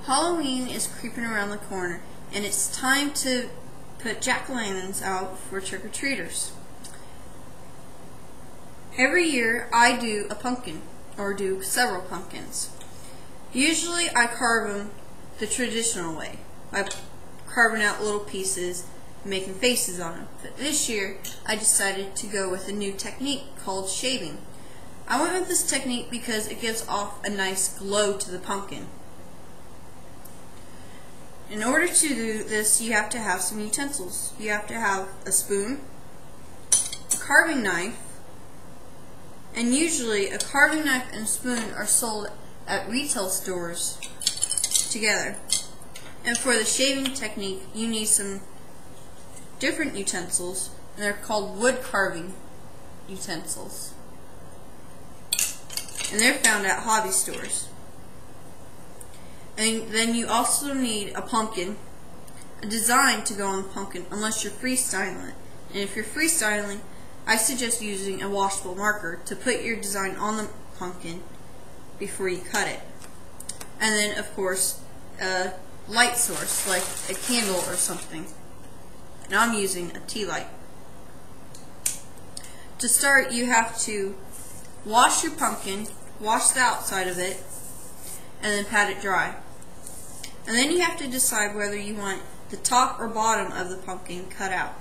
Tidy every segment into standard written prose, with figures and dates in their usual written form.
Halloween is creeping around the corner, and it's time to put jack-o'-lanterns out for trick-or-treaters. Every year I do a pumpkin, or do several pumpkins. Usually I carve them the traditional way, by carving out little pieces and making faces on them. But this year I decided to go with a new technique called shaving. I went with this technique because it gives off a nice glow to the pumpkin. In order to do this, you have to have some utensils. You have to have a spoon, a carving knife, and usually a carving knife and spoon are sold at retail stores together. And for the shaving technique, you need some different utensils, and they're called wood carving utensils. And they're found at hobby stores. And then you also need a pumpkin, a design to go on the pumpkin, unless you're freestyling it. And if you're freestyling, I suggest using a washable marker to put your design on the pumpkin before you cut it. And then, of course, a light source, like a candle or something. And I'm using a tea light. To start, you have to wash your pumpkin, wash the outside of it, and then pat it dry. And then you have to decide whether you want the top or bottom of the pumpkin cut out.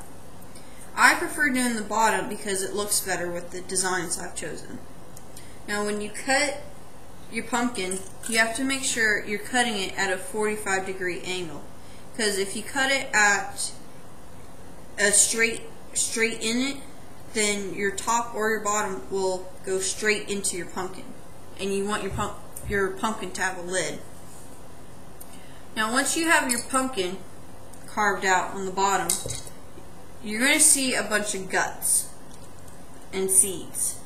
I prefer doing the bottom because it looks better with the designs I've chosen. Now when you cut your pumpkin, you have to make sure you're cutting it at a 45-degree angle. Because if you cut it at a straight in it, then your top or your bottom will go straight into your pumpkin. And you want your pumpkin to have a lid. Now once you have your pumpkin carved out on the bottom, you're going to see a bunch of guts and seeds.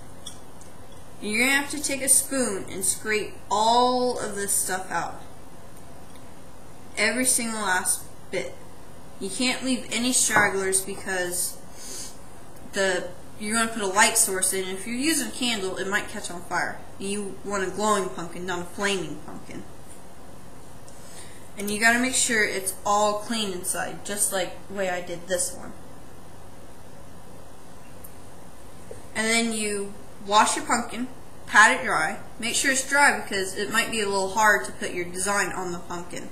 You're going to have to take a spoon and scrape all of this stuff out. Every single last bit. You can't leave any stragglers because you're going to put a light source in, and if you're using a candle, it might catch on fire. You want a glowing pumpkin, not a flaming pumpkin. And you got to make sure it's all clean inside, just like the way I did this one. And then you wash your pumpkin, pat it dry. Make sure it's dry because it might be a little hard to put your design on the pumpkin.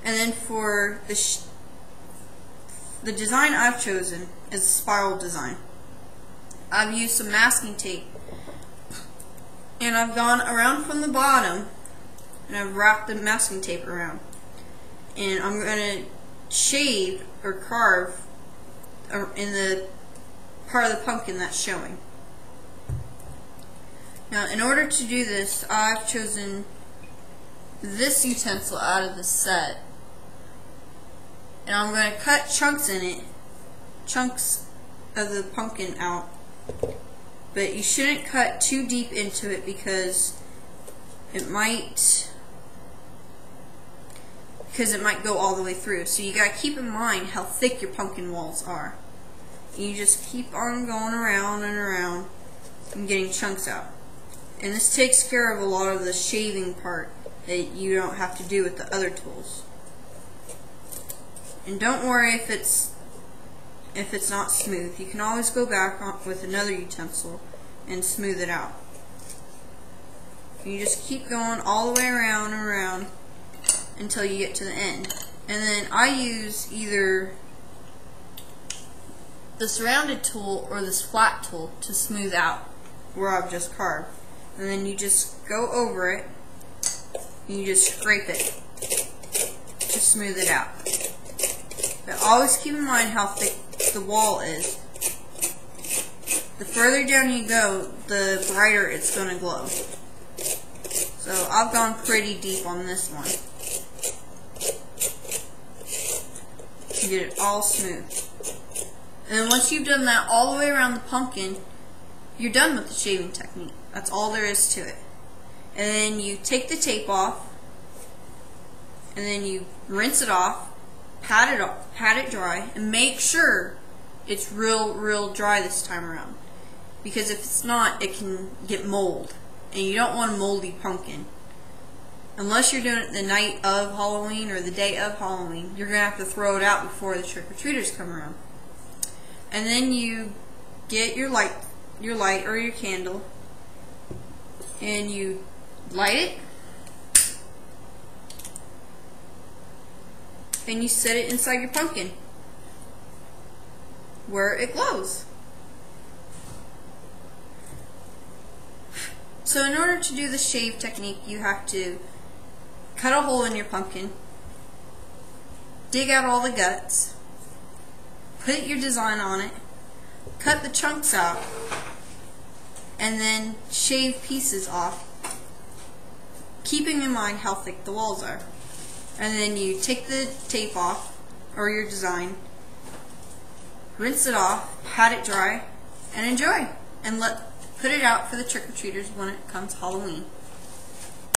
And then for the design I've chosen is a spiral design. I've used some masking tape, and I've gone around from the bottom, and I've wrapped the masking tape around. And I'm going to shave or carve in the part of the pumpkin that's showing. Now in order to do this, I've chosen this utensil out of the set. And I'm going to cut chunks in it, chunks of the pumpkin out. But you shouldn't cut too deep into it because it might go all the way through. So you got to keep in mind how thick your pumpkin walls are. You just keep on going around and around and getting chunks out. And this takes care of a lot of the shaving part that you don't have to do with the other tools. And don't worry if it's not smooth. You can always go back with another utensil and smooth it out. You just keep going all the way around and around until you get to the end. And then I use either this rounded tool or this flat tool to smooth out where I've just carved. And then you just go over it and you just scrape it to smooth it out. But always keep in mind how thick the wall is. The further down you go, the brighter it's going to glow. So I've gone pretty deep on this one to get it all smooth. And then once you've done that all the way around the pumpkin, you're done with the shaving technique. That's all there is to it. And then you take the tape off, and then you rinse it off, pat it dry, and make sure it's real dry this time around. Because if it's not, it can get mold. And you don't want a moldy pumpkin. unless you're doing it the night of Halloween or the day of Halloween, you're going to have to throw it out before the trick-or-treaters come around. And then you get your light or your candle, and you light it, and you set it inside your pumpkin where it glows. So in order to do the shave technique, you have to cut a hole in your pumpkin, dig out all the guts, put your design on it, cut the chunks out, and then shave pieces off, keeping in mind how thick the walls are. And then you take the tape off, or your design, rinse it off, pat it dry, and enjoy. And put it out for the trick-or-treaters when it comes Halloween.